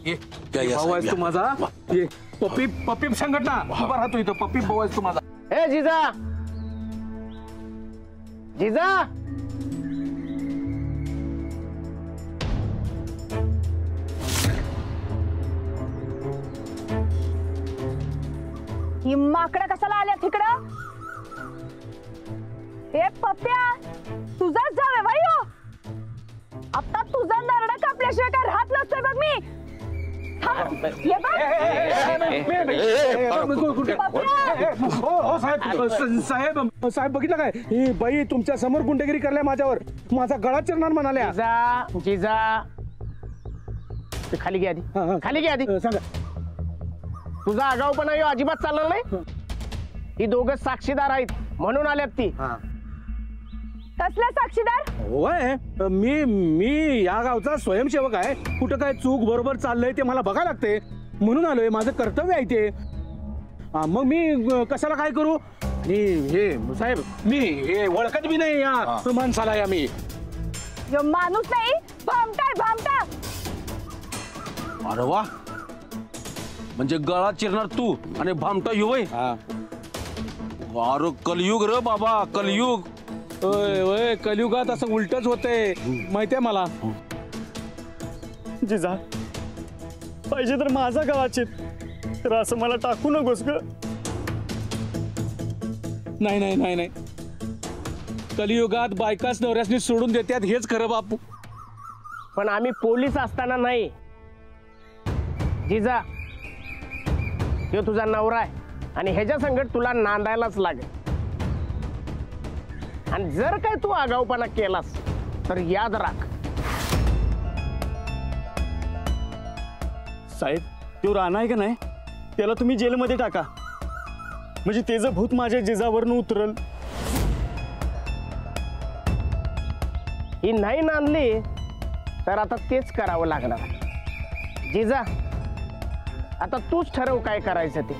ये भाऊ आहेस तू माझा. ये पप्पी संघटना उभा राहतो इथं. पप्पी भाऊ आहेस तू माझा. ए जिजा जिजा ही माकडं कशाला आल्या तिकडं? ए पप्प्या, तुझाच जावे बाई हो. आता तुझा नरडा कापल्याशिवाय काय राहत नसतोय बघ मी. ये साहेब साहेब बघितलं काय? ही बाई तुमच्या समोर गुंडगिरी करल्या माझ्यावर. माझा गळा चिरणार म्हणाल्या. जिजा जिजा खाली घे आधी. खाली घे आधी. सांगा. तुझा आगाऊपणा यो अजिबात चालणार नाही. ही दोघं साक्षीदार आहेत म्हणून आल्यात ती. कसला साक्षीदार? होय, मी या गावचा स्वयंसेवक आहे. कुठं काय चूक बरोबर चाललंय ते मला बघायला लागते म्हणून आलोय. माझं कर्तव्य आहे ते. मग मी कशाला काय करू? आणि हे साहेब मी हे ओळखत बी नाही या माणसाला. या मी माणूस नाही, भामटा भामटा. अरे वा, म्हणजे गळा चिरणार तू आणि भामटा युवय. अरे कलयुग र बाबा, कलयुग. होय, कलियुगात असं उलटच होतंय माहितीये मला. जिजा पाहिजे तर माझा गळा चिर, तर असं मला टाकू नकोस ग. नाही नाही नाही नाही, कलियुगात बायकाच नवऱ्यासनी सोडून देतात हेच खरं बापू. पण आम्ही पोलीस असताना नाही. जिजा ह्यो तुझा नवरा आहे आणि ह्याच्या संकट तुला नांदायलाच लागेल. आणि जर काय तू आगाऊपणा केलास तर याद राख. साहेब तो राणा आहे का नाही, त्याला तुम्ही जेलमध्ये टाका. म्हणजे त्याचं भूत माझ्या जिजावरनं उतरल. ही नाही नांदली तर आता तेच करावं लागणार. जिजा आता तूच ठरव काय करायचं ते.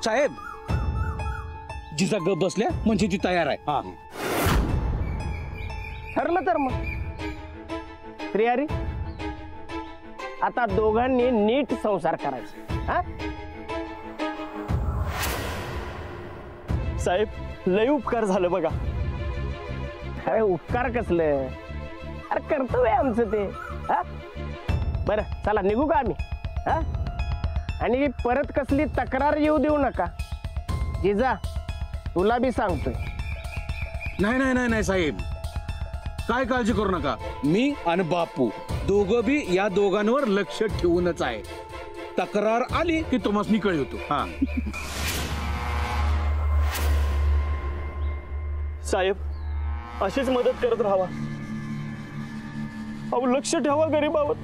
साहेब जिजा गप बसल्या म्हणजे ती तयार आहे. ठरलं तर मग प्रियारी आता दोघांनी नीट संसार करायचा. साहेब लय उपकार झालं बघा. अरे उपकार कसलं, अरे कर्तव्य आमचं ते. बरं चला निघू का आम्ही. आणि परत कसली तक्रार येऊ देऊ नका. जिजा तुला बी सांगतोय. नाही नाही नाही नाही साहेब, काय काळजी करू नका. मी आणि बापू दोघं बी या दोघांवर लक्ष ठेवूनच आहे. तक्रार आली की तुम्हाला कळवतो. साहेब अशीच मदत करत राहावा. अहो लक्ष ठेवा गरीबावर,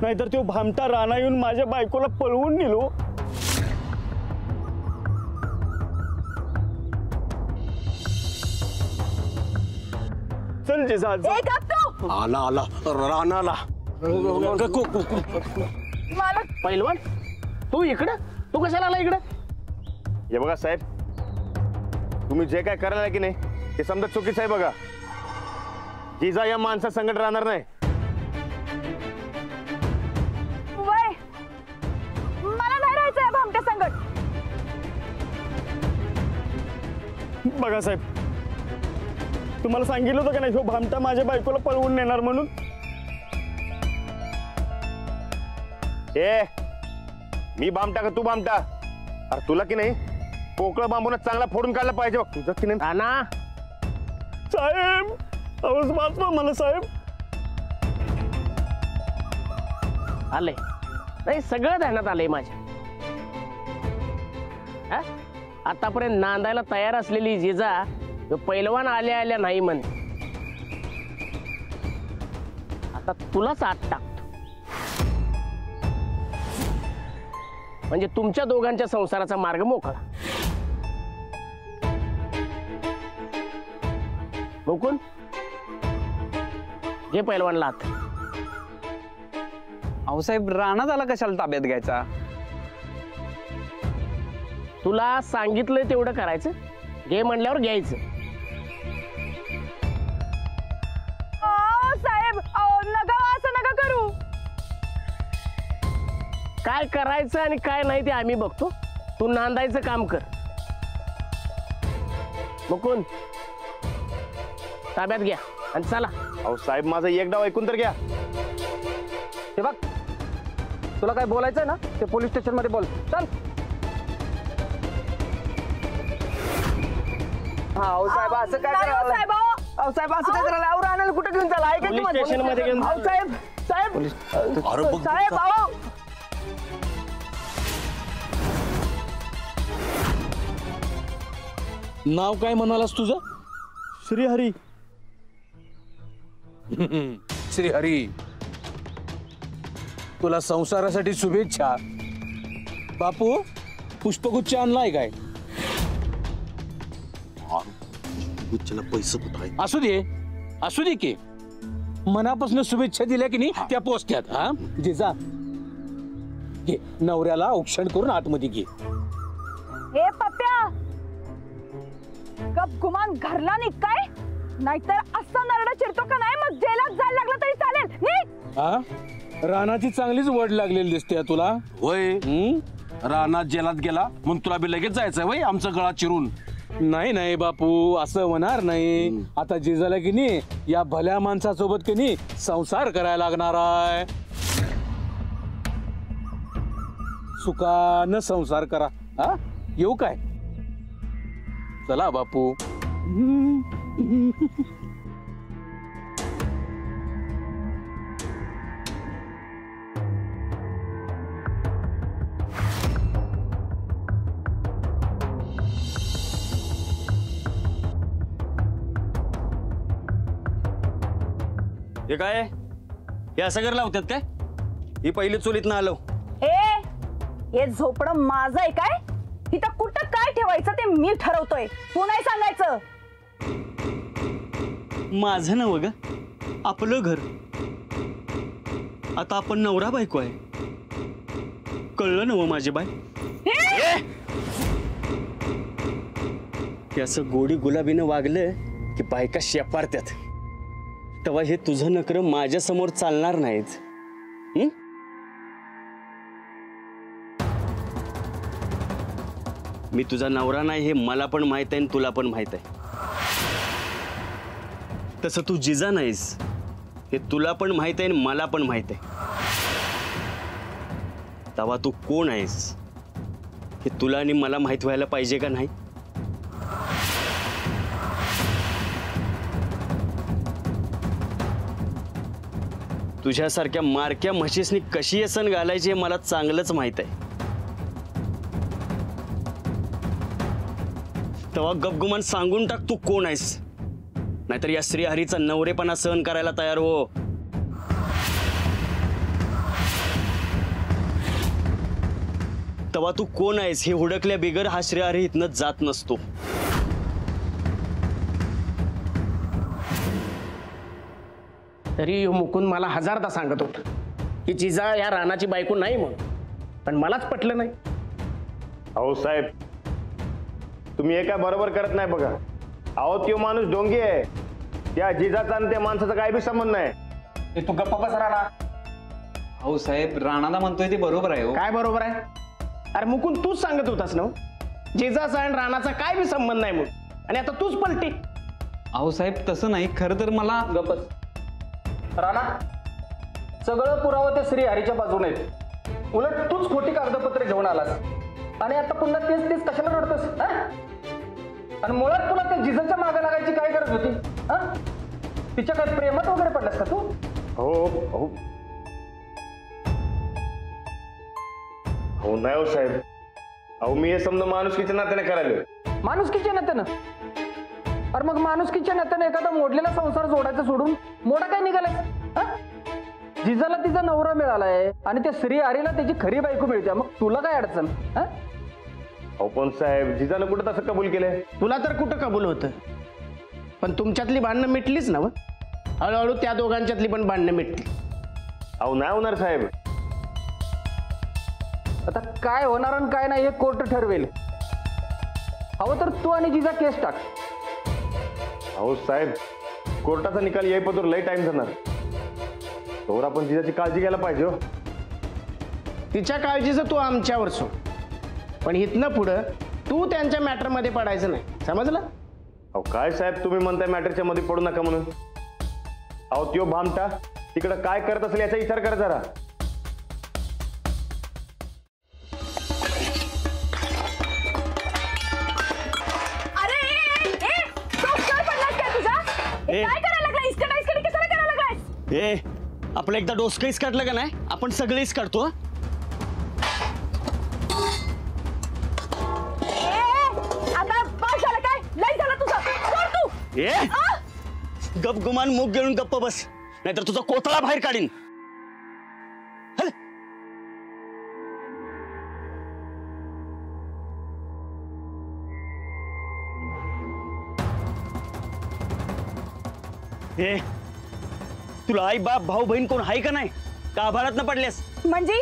नाहीतर तो भामटा राणा येऊन माझ्या बायकोला पळवून नेलो. चल जिजा. आला आला राणाला. पहिलवान तू इकडं, तू कशाला आला इकडं? हे बघा साहेब, तुम्ही जे काय करायला की नाही ते समजा चुकीचं आहे. बघा जिजा या माणसा संकट राहणार नाही. वय मला नाही राहायचंय भामट्या संकट. बघा साहेब, तुम्हाला सांगितलं होतं का नाही, भामटा माझ्या बायकोला पळवून नेणार म्हणून. ए मी बामटा का तू बामटा? अरे तुला की नाही पोकळ बांबूनच चांगला फोडून काढला पाहिजे. तुझं की नाही राणा. साहेब आवाज वाचवा मला साहेब. आलंय नाही, सगळं ध्यानात आलंय माझ्या. आतापर्यंत नांदायला तयार असलेली जिजा पैलवान आल्या आल्या नाही म्हणते. आता तुलाच आत टाकतो. म्हणजे तुमच्या दोघांच्या संसाराचा मार्ग मोकळा. मुकुंद जे पैलवानला आत. अहो साहेब राणा झाला कशाला ताब्यात घ्यायचा? तुला सांगितलंय तेवढं करायचं, घे म्हणल्यावर घ्यायचं. साहेब नका, असं नका करू. काय करायचं आणि काय नाही ते आम्ही बघतो, तू नांदायचं काम कर. मुकुंद ताब्यात घ्या आणि चला. अहो साहेब, माझा एक डाव ऐकून तर घ्या. हे बघ, तुला काय बोलायचंय ना ते पोलीस स्टेशन मध्ये बोल. चल. साहेब असं काय नाही हो, साहेब साहेब असं काय करायला? आवर आणायला कुठे घेऊन चला? ऐका पोलीस स्टेशन मध्ये घेऊन जा. साहेब साहेब अरे बघ साहेब अहो नाव काय म्हणालास तुझं? श्रीहरी. श्रीहरी, तुला संसारासाठी शुभेच्छा. बापू, पुष्पगुच्छ आणलाय काय? गुच्छाला पैसे कुठं आहे? असू दे की. मनापासून शुभेच्छा दिल्या की नाही त्या पोचत्यात. हा जे जा घे, नवऱ्याला औक्षण करून आतमध्ये घे. हे पप्प्या, गप गुमान घरला निघ काय, नाहीतर असं नरडा चिरतो का नाही मग जेलात जायला लागलं तरी चालेल. निघ. हा, रानाची चांगलीच वड लागलेली दिसते तुला. होय, हम्म? रानात जेलात गेला म्हणून तुला बी लगेच जायचंय वय आमचा गळा चिरून? नाही बापू, असं होणार नाही. आता जिजाला की नाही या भल्या माणसासोबत की नाही संसार करायला लागणार आहे. सुखानं संसार करा. हा, येऊ काय? चला बापू. हे काय? हे असं कर लावतात काय? ही पहिली चुलीत ना आलो. हे झोपडं माझं आहे काय? तिथं कुठं काय ठेवायचं ते मी ठरवतोय, तू नाही सांगायचं. माझं नव ग, आपलं घर. आता आपण नवरा बायको आहे, कळलं नव माझी बाय? हे असं गोडी गुलाबीनं वागलं की बायका शेपारत्यात. तेव्हा हे तुझं नकर माझ्या समोर चालणार नाहीत. मी तुझा नवरा नाही हे मला पण माहित आहे आणि तुला पण माहित आहे. तसं तू जिजा नाहीस हे तुला पण माहित आहे आणि मला पण माहित आहे. तेव्हा तू कोण आहेस हे तुला आणि मला माहित व्हायला पाहिजे का नाही? तुझ्यासारख्या मारक्या म्हशीसनी कशी येसन घालायची हे मला चांगलंच माहित आहे. तेव्हा गपगुमान सांगून टाक तू कोण आहेस, नाहीतर या श्रीहरीचा नवरेपणा सहन करायला तयार हो. तेव्हा तू कोण आहेस हे हुडकल्या बिगर हा श्रीहरी इथनं जात नसतो. तरी मुकुंद मला हजारदा सांगत होत की जिजा या रानाची बायको नाही म्हणून, पण मलाच पटलं नाही. अहो साहेब, तुम्ही हे काय बरोबर करत नाही बघा. अहो तो माणूस डोंगी आहे, त्या जिजाचा आणि त्या माणसाचा काय बी संबंध नाही. तू गप्पा बस राहणार. अहो साहेब, राणाला म्हणतोय ते बरोबर आहे. काय बरोबर आहे? अरे मुकुंद तूच सांगत होतास ना जिजाचा आणि रानाचा काय बी संबंध नाही म्हणून, आणि आता तूच पलटी. अहो साहेब, तसं नाही. खरं तर मला गप्पच. राणा, सगळं पुरावं ते श्रीहरीच्या बाजूने आहेत. उलट तूच खोटी कागदपत्रे घेऊन आलास आणि आता पुन्हा तेच कशाला रडतोस? आणि मुळात तुला त्या जिजाच्या मागे लागायची काय गरज होती? तिच्या काय प्रेमात वगैरे पडलास का तू? हो हो हो नाही हो साहेब. अहो मी हे समजा माणुसकीच्या नात्याने करायला. माणुसकीच्या नात्यानं? अरे मग माणुसकीच्या नात्यानं एखादा मोडलेला संसार जोडायचा सोडून मोडा काय निघालाय? जिजाला तिचा नवरा मिळालाय आणि त्या श्रीहरीला त्याची खरी बायको मिळते, मग तुला काय अडचण? अहो पण साहेब, जिजानं कुठं तसं कबूल केलंय? तुला तर कुठं कबूल होतं, पण तुमच्यातली भांडणं मिटलीच ना. हळूहळू त्या दोघांच्यातली पण भांडणं मिटली. अहो नाही होणार साहेब. आता काय होणार आणि काय नाही हे कोर्ट ठरवेल. हवं तर तू आणि जिजा केस टाक. अहो साहेब, कोर्टाचा निकाल येईपर्यंत लई टाइम जाणार. तोवर आपण जिजाची काळजी घ्यायला पाहिजे हो. तिच्या काळजीचं तू आमच्यावर सोड, पण इथनं पुढं तू त्यांच्या मॅटरमध्ये पडायचं नाही, समजलं? अहो काय साहेब, तुम्ही म्हणताय मॅटरच्या मध्ये पडू नका म्हणून. अहो त्यो भामटा तिकडं काय करत असेल याचा विचार करा जरा. अरे डोक्यावर पडलास काय तुझा? हे काय करायला लागला? इस्कटाईस्कटी कशाला करायला लागलास? ए आपलं एकदा डोसकंच काढलं का नाही, आपण सगळेच काढतो. आता पास झालं काय? लय झालं तुझं. सोड तू. ए गप गुमान मुख घेऊन गप्प बस, नाहीतर तुझा कोथळा बाहेर काढीन. हल. ए तुला आई बाप भाऊ बहीण कोण आहे का नाही? का आभाळात न पडलेस? म्हणजे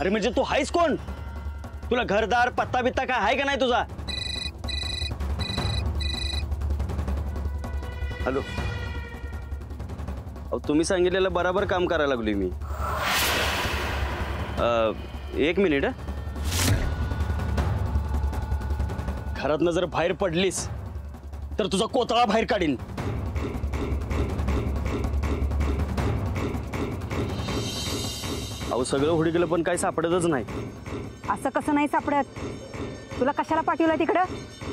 अरे म्हणजे तू आहेस कोण? तुला घरदार पत्ता बित्ता काय आहे का नाही तुझा? हॅलो. अहो तुम्ही सांगितलेलं बराबर काम करायला लागलोय मी. एक मिनिट. घरातनं जर बाहेर पडलीस तर तुझा कोतळा बाहेर काढीन. अहो सगळं हुडकलं पण काय सापडतच नाही. असं कसं नाही सापडत? तुला कशाला पाठवलं तिकडं?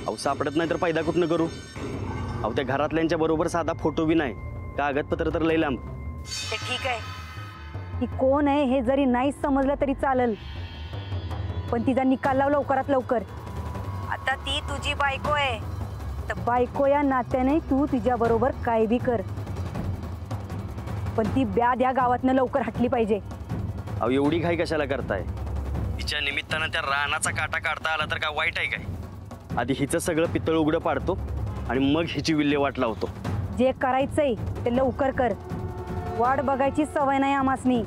अहो सापडत नाही तर फायदा कुठनं करू? अहो त्या घरातल्यांच्या बरोबर साधा फोटो बी नाही, कागदपत्र तर लई लांब. ते ठीक आहे, ती कोण आहे हे जरी नाही समजलं तरी चालेल, पण तिचा निकाल लाव लवकरात लवकर. आता ती तुझी बायको आहे, तर बायको या नात्याने तू तिच्या बरोबर काय बी कर, पण ती ब्याद या गावातनं लवकर हटली पाहिजे. अहो एवढी घाई कशाला करताय? तिच्या निमित्तानं त्या रानाचा काटा काढता आला तर काय वाईट आहे काय? आधी हिचं सगळं पितळ उघडं पाडतो आणि मग हिची विल्हेवाट लावतो. जे करायचंय ते लवकर कर, वाट बघायची सवय नाही आमासनी.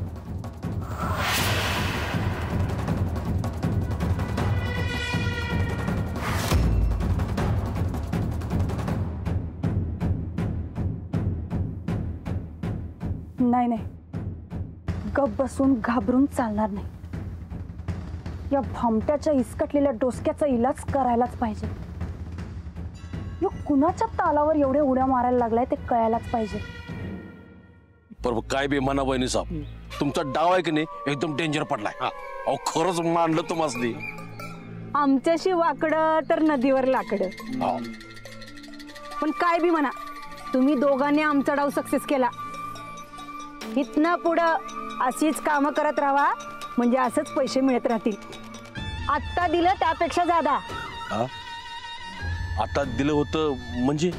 नाही नाही, गप बसून घाबरून चालणार नाही. या भामट्याच्या इसकटलेल्या डोसक्याचा इलाज करायलाच पाहिजे. यो कुणाच्या तालावर एवढ्या उड्या मारायला लागलाय ते कळायलाच पाहिजे. पर काय बी म्हणा बहिणी साहेब, तुमचा डाव आहे की नाही एकदम डेंजर पडलाय. अहो खरंच मानलं तुम्हाला. आमच्याशी वाकडं तर नदीवर लाकडं. पण काय बी म्हणा, तुम्ही दोघांनी आमचा डाव सक्सेस केला. इथनं पुढं अशीच कामं करत राहा, म्हणजे असंच पैसे मिळत राहतील. आत्ता दिलं त्यापेक्षा जादा. आता दिलं होतं म्हणजे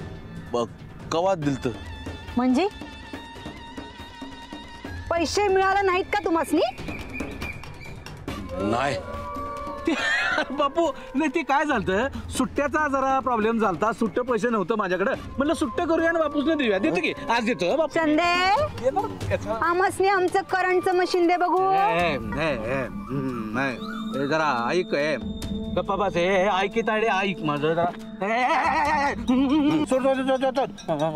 कवा दिलत? म्हणजे पैसे मिळाले नाहीत का तुम्हासनी? नाही बापू नाही, ते काय झालं, सुट्ट्याचा जरा प्रॉब्लेम झालता. सुट्टे पैसे नव्हतं माझ्याकडे, म्हणलं सुट्टे करूया आणि बापूसने देऊया. देतो की आज देतो बापू. चंदे आमसनी आमचं करंटचं मशीन दे बघू. नाही जरा ऐक गप्पा बस. ऐक ताडे, ऐक माझं जरा.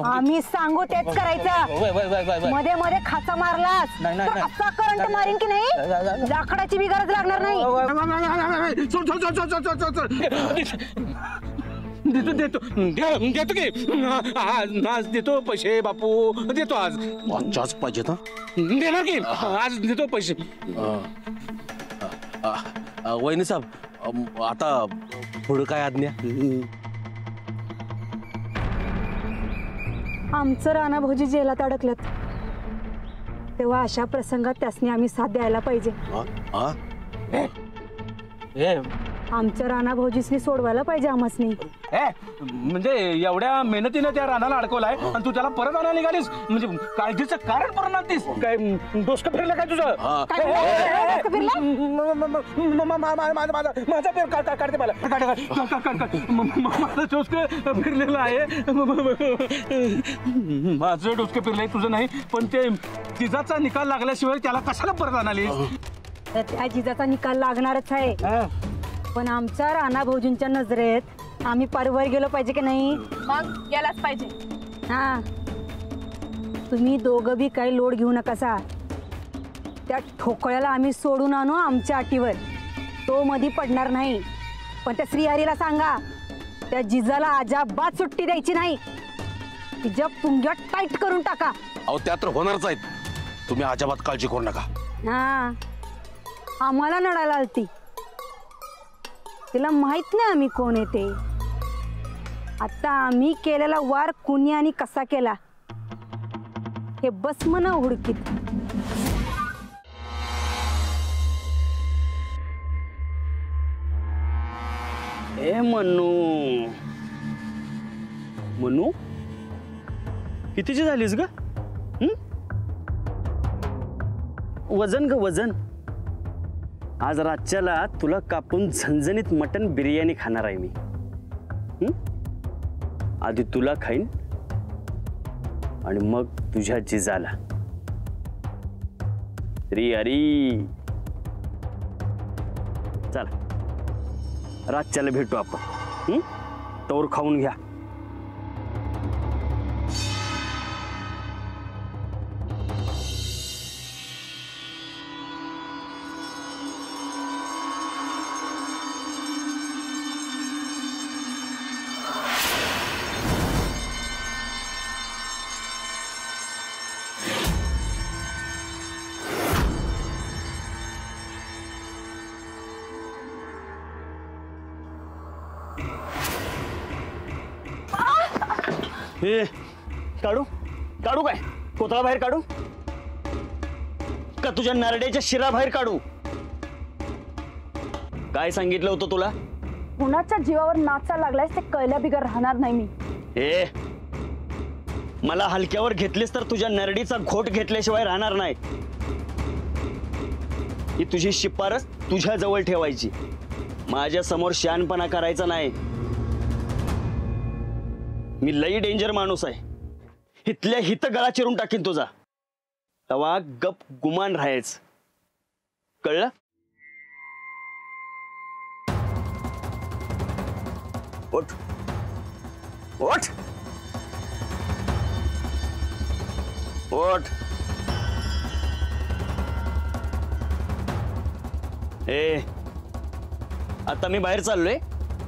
आम्ही सांगू तेच करायचं. मध्ये मध्ये खाचा मारलास तर असा करंट मारीन की नाही, लाकडाची बी गरज लागणार नाही. देतो देतो देतो की आज देतो पैसे बापू, देतो आज. आजच्याच पाहिजे ना? देणार की आज देतो पैसे. वहिनी साहेब आता पुढं काय आज्ञा? आमचं राणा भाऊजी जेलात अडकलेत, तेव्हा अशा प्रसंगात त्यासनी आम्ही साथ द्यायला पाहिजे. आमच्या राणा भाऊजीसनी सोडवायला पाहिजे आम्हासनी. म्हणजे एवढ्या मेहनतीने त्या रानाला अडकवलाय आणि तू त्याला परत आणायला निघालीस, म्हणजे काळजीचं कारण परत आणतीस काय? डोसकं फिरलं काय तुझं? माझा पेर काढते मला. माझं डोसकं फिरलेलं आहे. माझं डोसकं फिरलंय, तुझं नाही. पण ते जिजाचा निकाल लागल्याशिवाय त्याला कशाला परत आणालीस? त्या जिजाचा निकाल लागणारच आहे, पण आमच्या राणा भाऊजींच्या नजरेत आम्ही पारवर गेलो पाहिजे की नाही? मग गेलाच पाहिजे. हा, तुम्ही दोघं बी काही लोड घेऊ नकासा. त्या ठोकळ्याला आम्ही सोडून आणू आमच्या अटीवर. तो मधी पडणार नाही. पण त्या श्रीहरीला सांगा, त्या जिजाला अजाबात सुट्टी द्यायची नाही. तिच्या पुंग्या टाईट करून टाका. अहो त्या तर होणारच आहेत. तुम्ही अजिबात काळजी करू नका. हा, आम्हाला नडायला आलती. तिला माहित नाही आम्ही कोण आहे ते. आता आम्ही केलेला वार कुणी आणि कसा केला हे बस म्हणा हुडकीत. ए मनू, मनू कितीची झालीस ग? वजन ग वजन. आज रातच्याला तुला कापून झणझणीत मटन बिर्याणी खाणार आहे मी. आधी तुला खाईन आणि मग तुझ्या जिजाला. श्रीहरी चला रातच्याला भेटू आपण. तोवर खाऊन घ्या. हे काढू काढू काय? कोतळा बाहेर काढू का तुझ्या नरड्याच्या शिरा बाहेर काढू? काय सांगितलं होतं तुला? कुणाच्या जीवावर नाचा लागलायस ते कळल्या बिगर राहणार नाही मी. हे मला हलक्यावर घेतलीस तर तुझ्या नरडीचा घोट घेतल्याशिवाय राहणार नाही. ही तुझी शिफारस तुझ्या जवळ ठेवायची. माझ्या समोर शहाणपणा करायचा नाही. मी लई डेंजर माणूस आहे. हितल्या हित गळा चिरून टाकीन तुझा. तवा गप गुमान राहायच. कळलं? उठ उठ उठ. ए आता मी बाहेर चाललोय.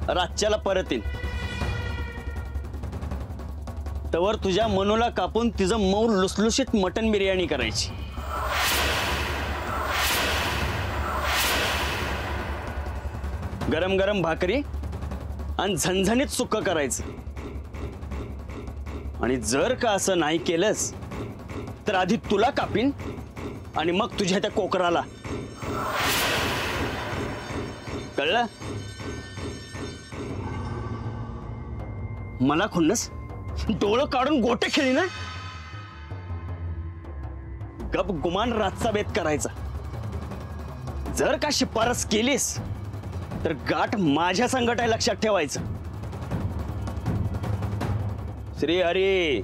रातच्याला परत येईन. तवर तुझ्या मनूला कापून तिचं मऊ लुसलुशीत मटन बिर्याणी करायची. गरम गरम भाकरी आणि झणझणीत सुक्क करायचं. आणि जर का असं नाही केलंस तर आधी तुला कापीन आणि मग तुझ्या त्या कोकराला. कळलं? मला खुन्नस डोळं काढून गोटे खेळी ना. गप गुमान रातचा बेत करायचा. जर का शिफारस केलीस तर गाठ माझ्या संकट आहे लक्षात ठेवायचं. श्रीहरी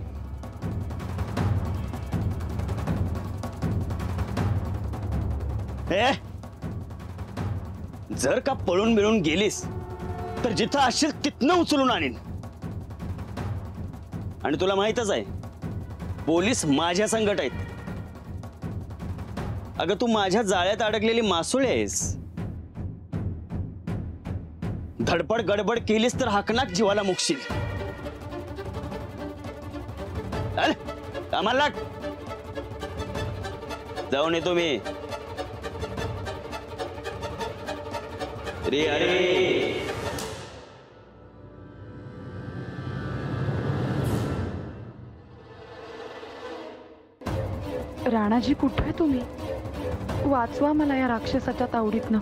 हे जर का पळून मिळून गेलीस तर जिथं असशील तिथनं उचलून आणीन. आणि तुला माहितच आहे पोलीस माझ्या संकट आहेत. अगं तू माझ्या जाळ्यात अडकलेली मासोळी आहेस. धडपड गडबड केलीस तर हाकनाक जीवाला मुकशील. कामाला लाग. जाऊन येतो मी. श्रीहरी राणाजी कुठे आहे तुम्ही? वाचवा मला या राक्षसाच्या तावडीतनं.